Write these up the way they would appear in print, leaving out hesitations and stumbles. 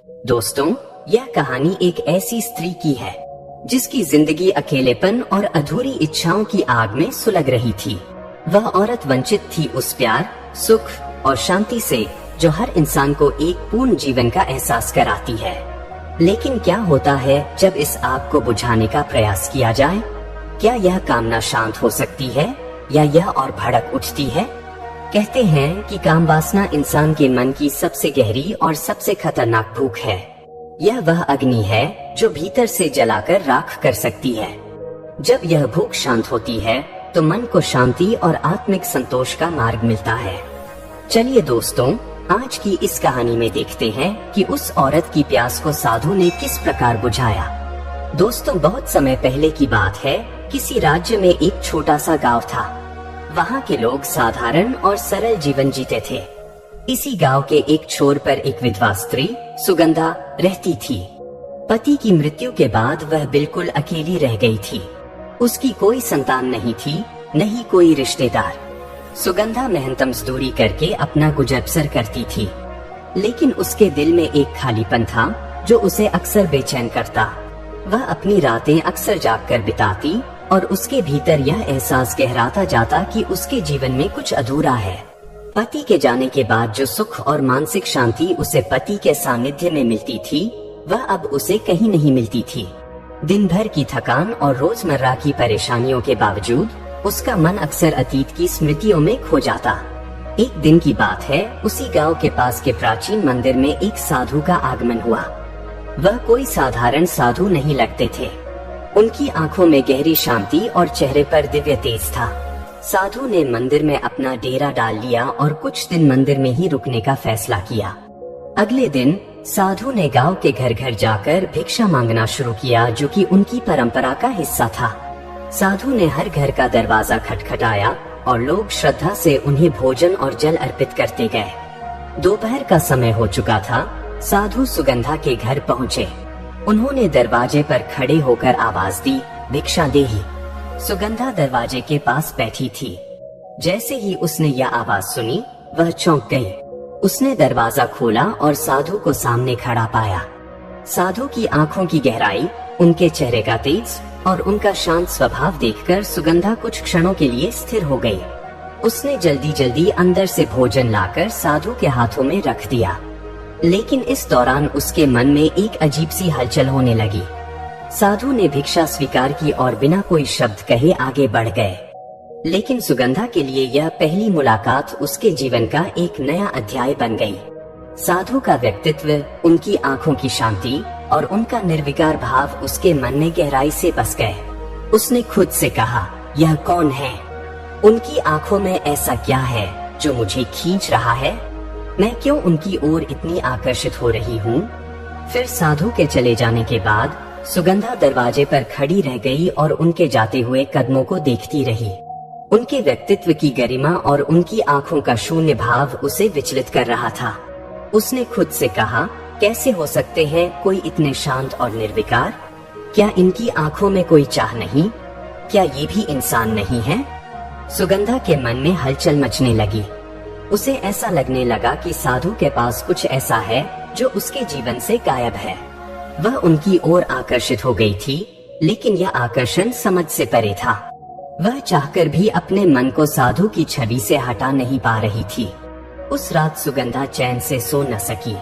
दोस्तों, यह कहानी एक ऐसी स्त्री की है जिसकी जिंदगी अकेलेपन और अधूरी इच्छाओं की आग में सुलग रही थी। वह औरत वंचित थी उस प्यार, सुख और शांति से जो हर इंसान को एक पूर्ण जीवन का एहसास कराती है। लेकिन क्या होता है जब इस आग को बुझाने का प्रयास किया जाए? क्या यह कामना शांत हो सकती है या यह और भड़क उठती है? कहते हैं कि काम वासना इंसान के मन की सबसे गहरी और सबसे खतरनाक भूख है। यह वह अग्नि है जो भीतर से जलाकर राख कर सकती है। जब यह भूख शांत होती है तो मन को शांति और आत्मिक संतोष का मार्ग मिलता है। चलिए दोस्तों, आज की इस कहानी में देखते हैं कि उस औरत की प्यास को साधु ने किस प्रकार बुझाया। दोस्तों, बहुत समय पहले की बात है। किसी राज्य में एक छोटा सा गांव था। वहाँ के लोग साधारण और सरल जीवन जीते थे। इसी गांव के एक छोर पर एक विधवा स्त्री सुगंधा रहती थी। पति की मृत्यु के बाद वह बिल्कुल अकेली रह गई थी। उसकी कोई संतान नहीं थी, न ही कोई रिश्तेदार। सुगंधा मेहनत मजदूरी करके अपना गुजर बसर करती थी, लेकिन उसके दिल में एक खालीपन था जो उसे अक्सर बेचैन करता। वह अपनी रातें अक्सर जागकर बिताती और उसके भीतर यह एहसास गहराता जाता कि उसके जीवन में कुछ अधूरा है। पति के जाने के बाद जो सुख और मानसिक शांति उसे पति के सानिध्य में मिलती थी, वह अब उसे कहीं नहीं मिलती थी। दिन भर की थकान और रोजमर्रा की परेशानियों के बावजूद उसका मन अक्सर अतीत की स्मृतियों में खो जाता। एक दिन की बात है, उसी गांव के पास के प्राचीन मंदिर में एक साधु का आगमन हुआ। वह कोई साधारण साधु नहीं लगते थे। उनकी आंखों में गहरी शांति और चेहरे पर दिव्य तेज था। साधु ने मंदिर में अपना डेरा डाल लिया और कुछ दिन मंदिर में ही रुकने का फैसला किया। अगले दिन साधु ने गांव के घर घर जाकर भिक्षा मांगना शुरू किया, जो कि उनकी परंपरा का हिस्सा था। साधु ने हर घर का दरवाजा खटखटाया और लोग श्रद्धा से उन्हें भोजन और जल अर्पित करते गए। दोपहर का समय हो चुका था। साधु सुगंधा के घर पहुँचे। उन्होंने दरवाजे पर खड़े होकर आवाज दी, भिक्षा देही। सुगंधा दरवाजे के पास बैठी थी। जैसे ही उसने यह आवाज सुनी, वह चौंक गई। उसने दरवाजा खोला और साधु को सामने खड़ा पाया। साधु की आंखों की गहराई, उनके चेहरे का तेज और उनका शांत स्वभाव देखकर सुगंधा कुछ क्षणों के लिए स्थिर हो गई। उसने जल्दी जल्दी अंदर से भोजन लाकर साधु के हाथों में रख दिया। लेकिन इस दौरान उसके मन में एक अजीब सी हलचल होने लगी। साधु ने भिक्षा स्वीकार की और बिना कोई शब्द कहे आगे बढ़ गए। लेकिन सुगंधा के लिए यह पहली मुलाकात उसके जीवन का एक नया अध्याय बन गई। साधु का व्यक्तित्व, उनकी आंखों की शांति और उनका निर्विकार भाव उसके मन में गहराई से बस गए। उसने खुद से कहा, यह कौन है? उनकी आंखों में ऐसा क्या है जो मुझे खींच रहा है? मैं क्यों उनकी ओर इतनी आकर्षित हो रही हूँ? फिर साधु के चले जाने के बाद सुगंधा दरवाजे पर खड़ी रह गई और उनके जाते हुए कदमों को देखती रही। उनके व्यक्तित्व की गरिमा और उनकी आंखों का शून्य भाव उसे विचलित कर रहा था। उसने खुद से कहा, कैसे हो सकते हैं कोई इतने शांत और निर्विकार? क्या इनकी आंखों में कोई चाह नहीं? क्या ये भी इंसान नहीं है? सुगंधा के मन में हलचल मचने लगी। उसे ऐसा लगने लगा कि साधु के पास कुछ ऐसा है जो उसके जीवन से गायब है। वह उनकी ओर आकर्षित हो गई थी, लेकिन यह आकर्षण समझ से परे था। वह चाहकर भी अपने मन को साधु की छवि से हटा नहीं पा रही थी। उस रात सुगंधा चैन से सो न सकी।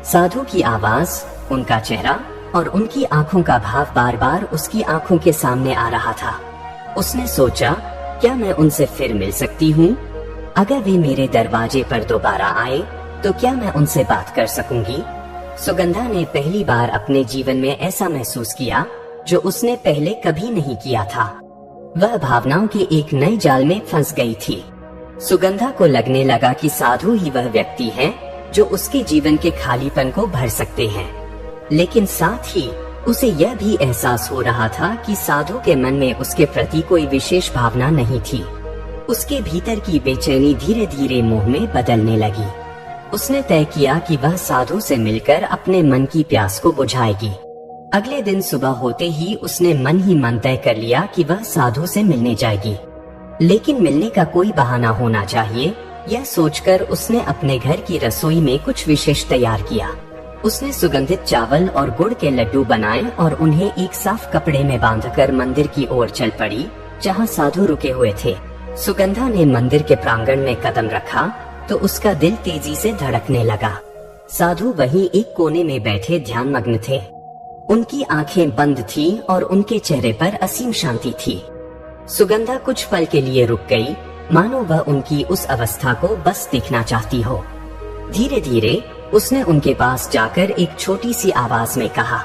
साधु की आवाज, उनका चेहरा और उनकी आंखों का भाव बार बार उसकी आंखों के सामने आ रहा था। उसने सोचा, क्या मैं उनसे फिर मिल सकती हूँ? अगर वे मेरे दरवाजे पर दोबारा आए तो क्या मैं उनसे बात कर सकूंगी? सुगंधा ने पहली बार अपने जीवन में ऐसा महसूस किया जो उसने पहले कभी नहीं किया था। वह भावनाओं के एक नए जाल में फंस गई थी। सुगंधा को लगने लगा कि साधु ही वह व्यक्ति है जो उसके जीवन के खालीपन को भर सकते हैं। लेकिन साथ ही उसे यह भी एहसास हो रहा था कि साधु के मन में उसके प्रति कोई विशेष भावना नहीं थी। उसके भीतर की बेचैनी धीरे धीरे मोह में बदलने लगी। उसने तय किया कि वह साधु से मिलकर अपने मन की प्यास को बुझाएगी। अगले दिन सुबह होते ही उसने मन ही मन तय कर लिया कि वह साधु से मिलने जाएगी। लेकिन मिलने का कोई बहाना होना चाहिए, यह सोचकर उसने अपने घर की रसोई में कुछ विशेष तैयार किया। उसने सुगंधित चावल और गुड़ के लड्डू बनाए और उन्हें एक साफ कपड़े में बांधकर मंदिर की ओर चल पड़ी, जहाँ साधु रुके हुए थे। सुगंधा ने मंदिर के प्रांगण में कदम रखा तो उसका दिल तेजी से धड़कने लगा। साधु वहीं एक कोने में बैठे ध्यान मग्न थे। उनकी आंखें बंद थीं और उनके चेहरे पर असीम शांति थी। सुगंधा कुछ पल के लिए रुक गई, मानो वह उनकी उस अवस्था को बस देखना चाहती हो। धीरे धीरे उसने उनके पास जाकर एक छोटी सी आवाज में कहा,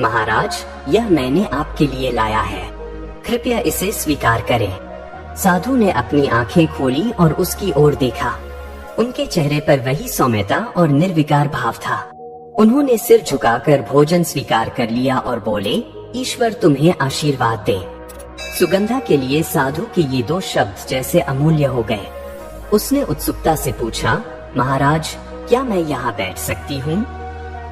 महाराज, यह मैंने आपके लिए लाया है, कृपया इसे स्वीकार करें। साधु ने अपनी आंखें खोली और उसकी ओर देखा। उनके चेहरे पर वही सौम्यता और निर्विकार भाव था। उन्होंने सिर झुकाकर भोजन स्वीकार कर लिया और बोले, ईश्वर तुम्हें आशीर्वाद दे। सुगंधा के लिए साधु के ये दो शब्द जैसे अमूल्य हो गए। उसने उत्सुकता से पूछा, महाराज, क्या मैं यहाँ बैठ सकती हूँ?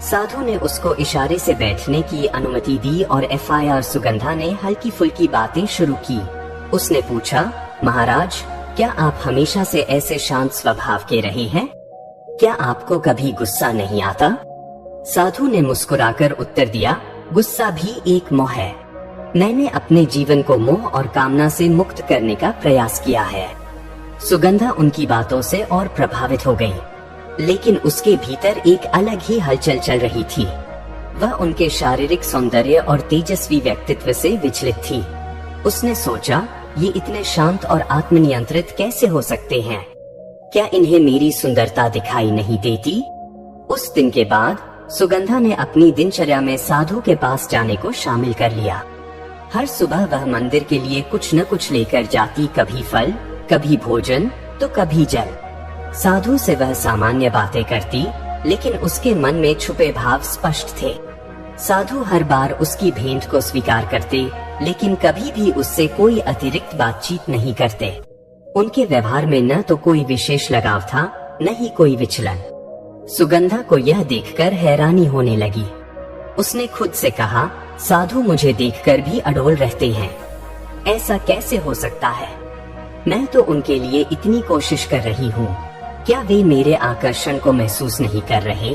साधु ने उसको इशारे से बैठने की अनुमति दी और FIR सुगंधा ने हल्की फुल्की बातें शुरू की। उसने पूछा, महाराज, क्या आप हमेशा से ऐसे शांत स्वभाव के रहे हैं? क्या आपको कभी गुस्सा नहीं आता? साधु ने मुस्कुराकर उत्तर दिया, गुस्सा भी एक मोह है। मैंने अपने जीवन को मोह और कामना से मुक्त करने का प्रयास किया है। सुगंधा उनकी बातों से और प्रभावित हो गई, लेकिन उसके भीतर एक अलग ही हलचल चल रही थी। वह उनके शारीरिक सौंदर्य और तेजस्वी व्यक्तित्व से विचलित थी। उसने सोचा, ये इतने शांत और आत्मनियंत्रित कैसे हो सकते हैं? क्या इन्हें मेरी सुंदरता दिखाई नहीं देती? उस दिन के बाद सुगंधा ने अपनी दिनचर्या में साधु के पास जाने को शामिल कर लिया। हर सुबह वह मंदिर के लिए कुछ न कुछ लेकर जाती, कभी फल, कभी भोजन तो कभी जल। साधु से वह सामान्य बातें करती, लेकिन उसके मन में छुपे भाव स्पष्ट थे। साधु हर बार उसकी भेंट को स्वीकार करते, लेकिन कभी भी उससे कोई अतिरिक्त बातचीत नहीं करते। उनके व्यवहार में न तो कोई विशेष लगाव था, न ही कोई विचलन। सुगंधा को यह देखकर हैरानी होने लगी। उसने खुद से कहा, साधु मुझे देखकर भी अडोल रहते हैं, ऐसा कैसे हो सकता है? मैं तो उनके लिए इतनी कोशिश कर रही हूँ, क्या वे मेरे आकर्षण को महसूस नहीं कर रहे?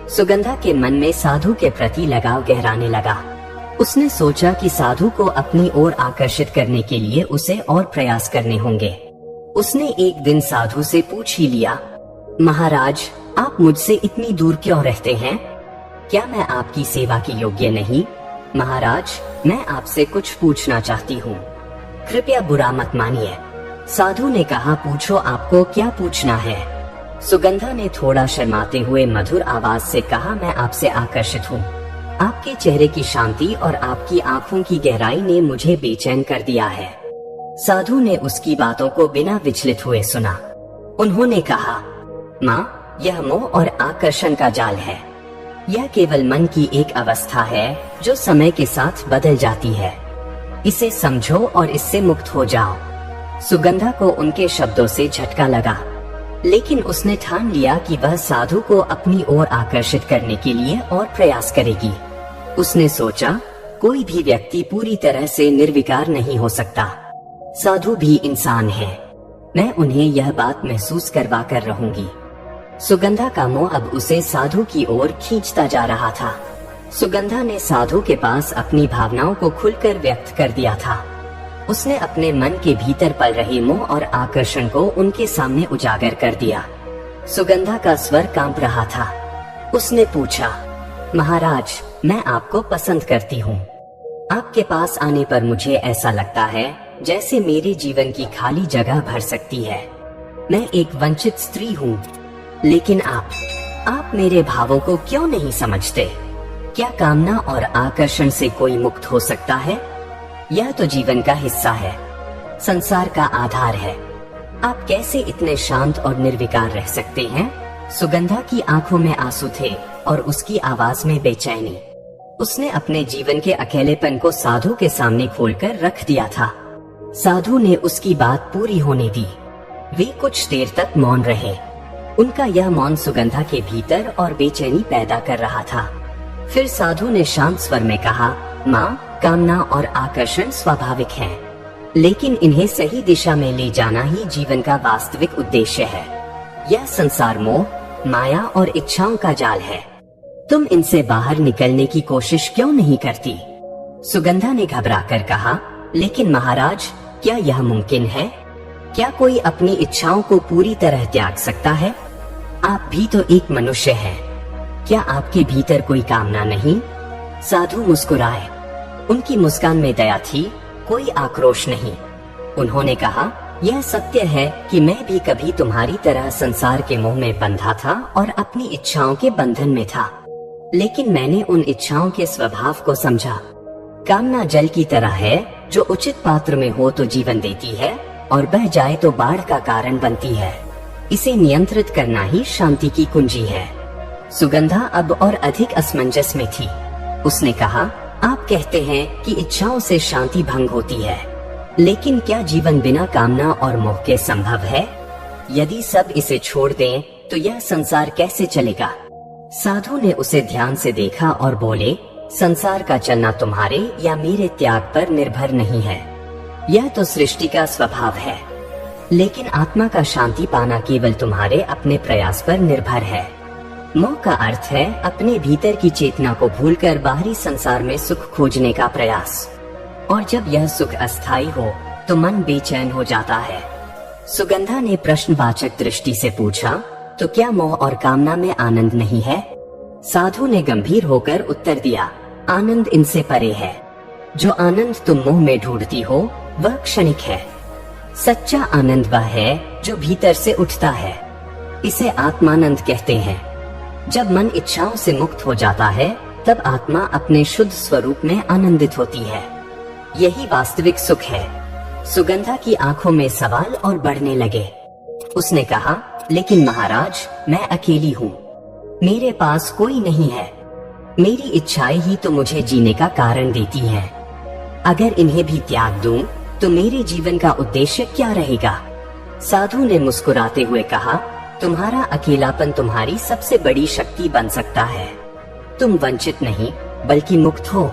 सुगंधा के मन में साधु के प्रति लगाव गहराने लगा। उसने सोचा कि साधु को अपनी ओर आकर्षित करने के लिए उसे और प्रयास करने होंगे। उसने एक दिन साधु से पूछ ही लिया, महाराज, आप मुझसे इतनी दूर क्यों रहते हैं? क्या मैं आपकी सेवा की योग्य नहीं? महाराज, मैं आपसे कुछ पूछना चाहती हूँ, कृपया बुरा मत मानिए। साधु ने कहा, पूछो, आपको क्या पूछना है? सुगंधा ने थोड़ा शर्माते हुए मधुर आवाज से कहा, मैं आपसे आकर्षित हूँ। आपके चेहरे की शांति और आपकी आंखों की गहराई ने मुझे बेचैन कर दिया है। साधु ने उसकी बातों को बिना विचलित हुए सुना। उन्होंने कहा, माँ, यह मोह और आकर्षण का जाल है। यह केवल मन की एक अवस्था है जो समय के साथ बदल जाती है। इसे समझो और इससे मुक्त हो जाओ। सुगंधा को उनके शब्दों से झटका लगा, लेकिन उसने ठान लिया कि वह साधु को अपनी ओर आकर्षित करने के लिए और प्रयास करेगी। उसने सोचा, कोई भी व्यक्ति पूरी तरह से निर्विकार नहीं हो सकता। साधु भी इंसान है, मैं उन्हें यह बात महसूस करवा कर रहूंगी। सुगंधा का मोह अब उसे साधु की ओर खींचता जा रहा था। सुगंधा ने साधु के पास अपनी भावनाओं को खुलकर व्यक्त कर दिया था। उसने अपने मन के भीतर पल रहे मोह और आकर्षण को उनके सामने उजागर कर दिया। सुगंधा का स्वर कांप रहा था। उसने पूछा, महाराज, मैं आपको पसंद करती हूँ। आपके पास आने पर मुझे ऐसा लगता है जैसे मेरे जीवन की खाली जगह भर सकती है। मैं एक वंचित स्त्री हूँ, लेकिन आप मेरे भावों को क्यों नहीं समझते? क्या कामना और आकर्षण से कोई मुक्त हो सकता है? यह तो जीवन का हिस्सा है, संसार का आधार है। आप कैसे इतने शांत और निर्विकार रह सकते हैं? सुगंधा की आंखों में आंसू थे और उसकी आवाज में बेचैनी। उसने अपने जीवन के अकेलेपन को साधु के सामने खोलकर रख दिया था। साधु ने उसकी बात पूरी होने दी। वे कुछ देर तक मौन रहे। उनका यह मौन सुगंधा के भीतर और बेचैनी पैदा कर रहा था। फिर साधु ने शांत स्वर में कहा, माँ, कामना और आकर्षण स्वाभाविक हैं, लेकिन इन्हें सही दिशा में ले जाना ही जीवन का वास्तविक उद्देश्य है। यह संसार मोह, माया और इच्छाओं का जाल है। तुम इनसे बाहर निकलने की कोशिश क्यों नहीं करती? सुगंधा ने घबराकर कहा, लेकिन महाराज, क्या यह मुमकिन है? क्या कोई अपनी इच्छाओं को पूरी तरह त्याग सकता है? आप भी तो एक मनुष्य हैं। क्या आपके भीतर कोई कामना नहीं? साधु मुस्कुराए। उनकी मुस्कान में दया थी, कोई आक्रोश नहीं। उन्होंने कहा, यह सत्य है कि मैं भी कभी तुम्हारी तरह संसार के मोह में बंधा था और अपनी इच्छाओं के बंधन में था। लेकिन मैंने उन इच्छाओं के स्वभाव को समझा। कामना जल की तरह है, जो उचित पात्र में हो तो जीवन देती है और बह जाए तो बाढ़ का कारण बनती है। इसे नियंत्रित करना ही शांति की कुंजी है। सुगंधा अब और अधिक असमंजस में थी। उसने कहा, आप कहते हैं कि इच्छाओं से शांति भंग होती है, लेकिन क्या जीवन बिना कामना और मोह के संभव है? यदि सब इसे छोड़ दें, तो यह संसार कैसे चलेगा? साधु ने उसे ध्यान से देखा और बोले, संसार का चलना तुम्हारे या मेरे त्याग पर निर्भर नहीं है। यह तो सृष्टि का स्वभाव है। लेकिन आत्मा का शांति पाना केवल तुम्हारे अपने प्रयास पर निर्भर है। मोह का अर्थ है अपने भीतर की चेतना को भूलकर बाहरी संसार में सुख खोजने का प्रयास। और जब यह सुख अस्थायी हो तो मन बेचैन हो जाता है। सुगंधा ने प्रश्नवाचक दृष्टि से पूछा, तो क्या मोह और कामना में आनंद नहीं है? साधु ने गंभीर होकर उत्तर दिया, आनंद इनसे परे है। जो आनंद तुम मोह में ढूंढती हो वह क्षणिक है। सच्चा आनंद वह है जो भीतर से उठता है। इसे आत्मानंद कहते हैं। जब मन इच्छाओं से मुक्त हो जाता है, तब आत्मा अपने शुद्ध स्वरूप में आनंदित होती है। यही वास्तविक सुख है। सुगंधा की आंखों में सवाल और बढ़ने लगे। उसने कहा, लेकिन महाराज, मैं अकेली हूँ। मेरे पास कोई नहीं है। मेरी इच्छाएं ही तो मुझे जीने का कारण देती हैं। अगर इन्हें भी त्याग दूं, तो मेरे जीवन का उद्देश्य क्या रहेगा? साधु ने मुस्कुराते हुए कहा, तुम्हारा अकेलापन तुम्हारी सबसे बड़ी शक्ति बन सकता है। तुम वंचित नहीं, बल्कि मुक्त हो।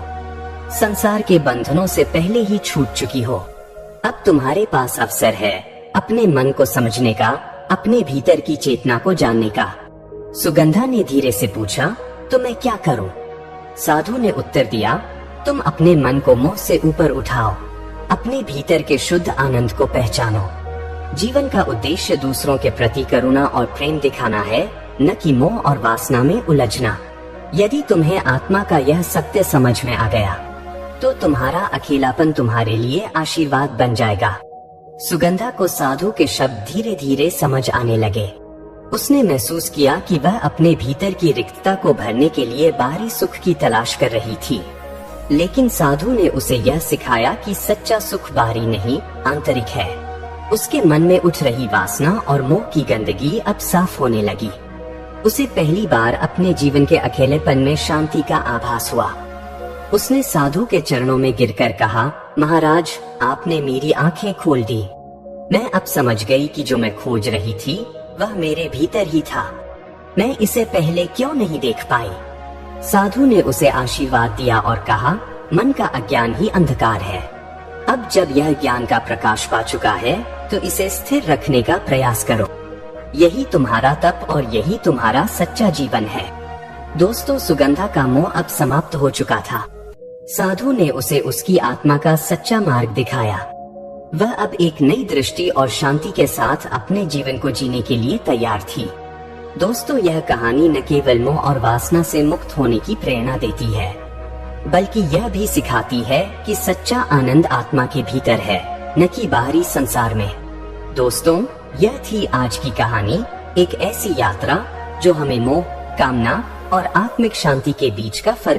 संसार के बंधनों से पहले ही छूट चुकी हो। अब तुम्हारे पास अवसर है अपने मन को समझने का, अपने भीतर की चेतना को जानने का। सुगंधा ने धीरे से पूछा, तो मैं क्या करूं? साधु ने उत्तर दिया, तुम अपने मन को मोह से ऊपर उठाओ। अपने भीतर के शुद्ध आनंद को पहचानो। जीवन का उद्देश्य दूसरों के प्रति करुणा और प्रेम दिखाना है, न कि मोह और वासना में उलझना। यदि तुम्हें आत्मा का यह सत्य समझ में आ गया, तो तुम्हारा अकेलापन तुम्हारे लिए आशीर्वाद बन जाएगा। सुगंधा को साधु के शब्द धीरे धीरे समझ आने लगे। उसने महसूस किया कि वह अपने भीतर की रिक्तता को भरने के लिए बाहरी सुख की तलाश कर रही थी। लेकिन साधु ने उसे यह सिखाया कि सच्चा सुख बाहरी नहीं, आंतरिक है। उसके मन में उठ रही वासना और मोह की गंदगी अब साफ होने लगी। उसे पहली बार अपने जीवन के अकेलेपन में शांति का आभास हुआ। उसने साधु के चरणों में गिरकर कहा, महाराज, आपने मेरी आंखें खोल दी। मैं अब समझ गई कि जो मैं खोज रही थी वह मेरे भीतर ही था। मैं इसे पहले क्यों नहीं देख पाई? साधु ने उसे आशीर्वाद दिया और कहा, मन का अज्ञान ही अंधकार है। अब जब यह ज्ञान का प्रकाश पा चुका है, तो इसे स्थिर रखने का प्रयास करो। यही तुम्हारा तप और यही तुम्हारा सच्चा जीवन है। दोस्तों, सुगंधा का मोह अब समाप्त हो चुका था। साधु ने उसे उसकी आत्मा का सच्चा मार्ग दिखाया। वह अब एक नई दृष्टि और शांति के साथ अपने जीवन को जीने के लिए तैयार थी। दोस्तों, यह कहानी न केवल मोह और वासना से मुक्त होने की प्रेरणा देती है, बल्कि यह भी सिखाती है कि सच्चा आनंद आत्मा के भीतर है, न कि बाहरी संसार में। दोस्तों, यह थी आज की कहानी, एक ऐसी यात्रा जो हमें मोह, कामना और आत्मिक शांति के बीच का फर्क